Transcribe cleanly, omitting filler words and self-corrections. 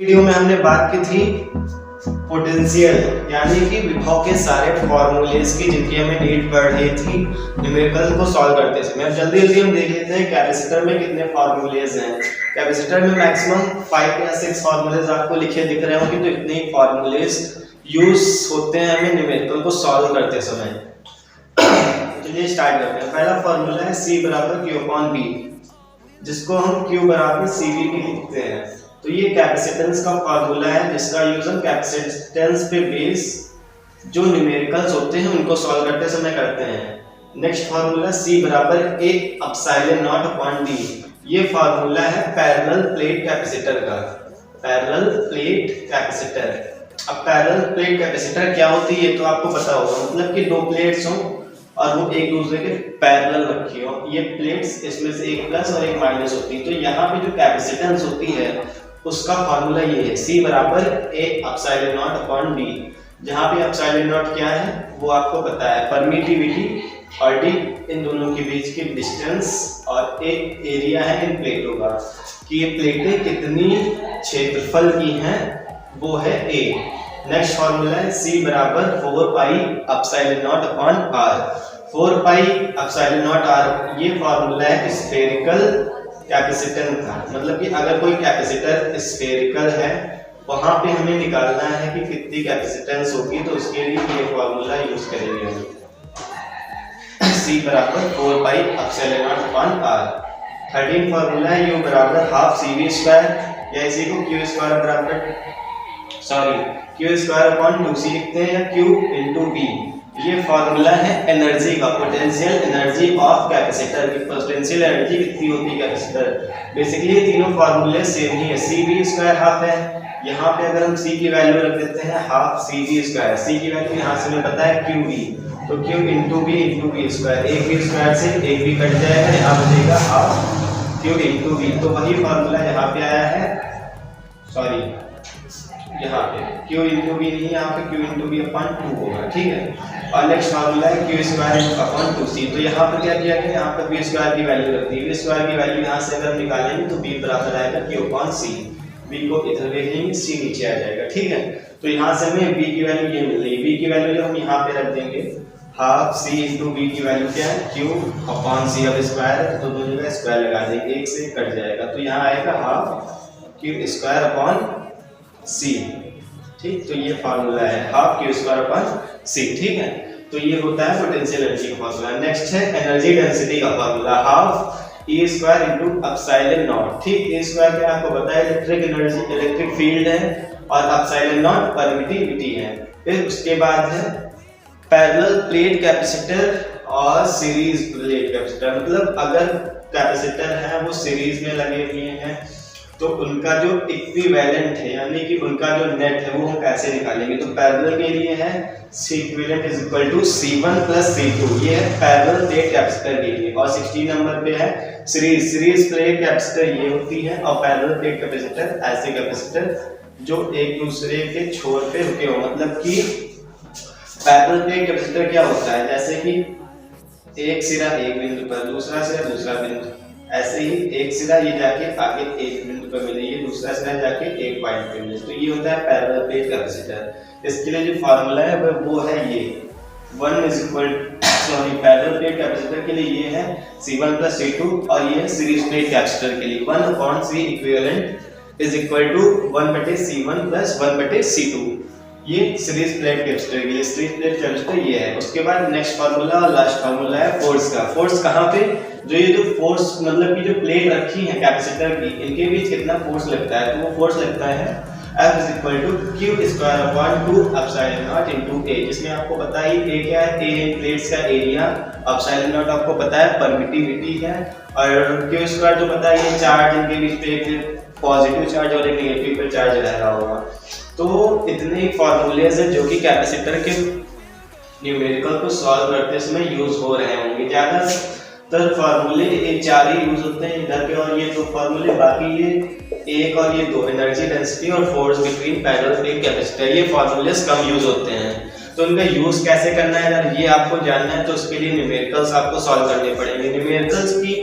Video में हमने बात की थी पोटेंशियल यानी कि विभव के सारे फॉर्मूलेज की जिनकी हमें नीड पड़ रही थी न्यूमेरिकल को सॉल्व करते समय। अब जल्दी जल्दी हम देख लेते हैं कैपेसिटर में कितने फॉर्मूलेज हैं। कैपेसिटर में मैक्सिमम 5 या 6 फॉर्मूलेज आपको लिखे दिख रहे होंगे, तो इतने ही फॉर्मूलेज यूज होते हैं हमें न्यूमेरिकल को सॉल्व करते समय। चलिए स्टार्ट करते हैं। पहला फॉर्मूला है C बराबर Q/B, जिसको हम Q बराबर CV भी लिखते हैं। तो ये कैपेसिटेंस का फार्मूला है जिसका यूज हम कैपेसिटेंस पे बेस जो न्यूमेरिकल्स होते हैं उनको सॉल्व करते समय करते हैं। नेक्स्ट फार्मूला C बराबर A epsilon not upon D। ये फार्मूला है पैरेलल प्लेट कैपेसिटर का। Parallel plate capacitor. अब पैरेलल प्लेट कैपेसिटर क्या होती है ये तो आपको पता होगा, मतलब कि दो प्लेट्स हों और वो एक दूसरे के पैरेलल रखी हो। ये प्लेट्स इसमें से एक प्लस और एक माइनस होती है। तो यहाँ पे जो कैपेसिटेंस होती है उसका फार्मूला ये है C बराबर A epsilon not upon D। जहाँ पे एप्सिलॉन नॉट क्या है वो आपको पता है, परमिटिविटी, और D इन दोनों के बीच की डिस्टेंस, और एक एरिया है इन प्लेटों का कि ये प्लेटें कितनी क्षेत्रफल की हैं वो है A। नेक्स्ट फार्मूला है C बराबर 4 pi epsilon not upon R। 4 pi epsilon not R ये फार्मूला है स्फेरिकल कैपेसिटेंस का। मतलब कि अगर कोई कैपेसिटर स्फेरिकल है वहां पे हमें निकालना है कि कितनी कैपेसिटेंस होगी, तो उसके लिए ये फार्मूला यूज करेंगे हम। C बराबर 4 pi epsilon not upon R। 13 formula है U बराबर हाफ CV स्क्वायर, या इसी को Q स्क्वायर बराबर Q स्क्वायर अपॉन 2C लिखते हैं, या Q इंटू B। ये फार्मूला है एनर्जी का, पोटेंशियल एनर्जी ऑफ कैपेसिटर की। पोटेंशियल एनर्जी कितनी होती है कैपेसिटर। बेसिकली ये तीनों फार्मूले सेम ही है। CV स्क्वायर हाफ है, यहाँ पे अगर हम C की वैल्यू रख देते हैं हाफ CV स्क्वायर। C की वैल्यू यहाँ से हमें पता है QB, तो Q इंटू B स्क्वायर। एक भी स्क्वायर से एक भी कट जाएगा, यहाँ बचेगा हाफ Q इंटू B। तो वही फार्मूला यहाँ पे आया है, यहाँ पे Q इंटू B नहीं, यहाँ पे Q इंटू B अपॉन 2 होगा, ठीक है। और नेक्स्ट फार्मूला है Q स्क्वायर अपॉन 2C। तो यहाँ पर क्या किया गया, यहाँ पर B स्क्वायर की वैल्यू रख दी। B स्क्वायर की वैल्यू यहाँ से अगर निकालेंगे तो B बराबर आएगा Q अपॉन C। B को इधर ले लेंगे, C नीचे आ जाएगा, ठीक है। तो यहाँ से हमें B की वैल्यू ये मिल रही है। B की वैल्यू जब हम यहाँ पे रख देंगे हाफ C इंटू B की वैल्यू क्या है Q अपॉन C। अब स्क्वायर है तो दोनों जगह स्क्वायर लगा देंगे, एक से कट जाएगा, तो यहाँ आएगा half Q square upon C, ठीक। तो ये फार्मूला है half Q square upon C, ठीक है। तो ये होता है पोटेंशियल एनर्जी का फार्मूला। नेक्स्ट है एनर्जी डेंसिटी का formula, half E square into epsilon not, ठीक। E स्क्वायर क्या आपको पता है, इलेक्ट्रिक एनर्जी, इलेक्ट्रिक फील्ड है, और एप्सिलॉन नॉट परमिटिविटी है। फिर उसके बाद है पैरेलल प्लेट कैपेसिटर और सीरीज प्लेट कैपेसिटर। मतलब अगर कैपेसिटर है वो सीरीज में लगे हुए हैं तो उनका जो इक्विवेलेंट है यानी कि उनका जो नेट है वो हम कैसे निकालेंगे। तो पैरेलल के लिए है C equivalent is equal to C1 plus C2। ये है पैरेलल प्लेट कैपेसिटर के लिए। और 16 नंबर पे है सीरीज प्लेट कैपेसिटर, ये होती है। और पैरेलल प्लेट कैपेसिटर ऐसे कैपेसिटर जो एक दूसरे के छोर पे रुके हो। मतलब कि पैरेलल प्लेट कैपेसिटर क्या होता है, जैसे कि एक सिरा एक बिंदु पर, दूसरा सिरा दूसरा बिंदु, ऐसे ही एक सिरा ये जाके आगे एक बिंदु पर मिले, ये दूसरा सिरा जाके एक पॉइंट पे मिले, तो ये होता है पैरेलल प्लेट कैपेसिटर। इसके लिए जो फार्मूला है वो है ये 1 is equal parallel plate capacitor के लिए ये है C1 प्लस C2, और ये है सीरीज प्लेट कैपेसिटर के लिए 1 upon C equivalent is equal to 1/C1 plus 1/C2। ये सीरीज प्लेट कैपेसिटर के लिए, सीरीज प्लेट कैपेसिटर ये है। उसके बाद नेक्स्ट फार्मूला और लास्ट फार्मूला है फोर्स का। फोर्स कहाँ पे, जो ये जो फोर्स मतलब कि जो प्लेट रखी है कैपेसिटर की, इनके बीच कितना फोर्स लगता है, तो वो फोर्स लगता है F is equal to Q square upon 2 epsilon naught into A। जिसमें आपको पता ही A क्या है, A इन प्लेट्स का एरिया, एप्सिलॉन नॉट आपको पता है परमिटिविटी है, और Q स्क्वायर जो पता है ये चार्ज इनके बीच पे एक पॉजिटिव चार्ज और एक नेगेटिव पे चार्ज रह रहा होगा। तो इतने ही फार्मूलेज हैं जो कि कैपेसिटर के न्यूमेरिकल को सॉल्व करते समय यूज हो रहे होंगे। ज्यादातर फार्मूले ये 4 ही यूज होते हैं इधर के, और ये 2 फार्मूले, बाकी ये 1 और ये 2 एनर्जी डेंसिटी और force between parallel plate capacitor, ये फार्मूलेज कम यूज होते हैं। तो इनका यूज कैसे करना है अगर ये आपको जानना है तो उसके लिए न्यूमेरिकल्स आपको सॉल्व करने पड़ेंगे। न्यूमेरिकल्स की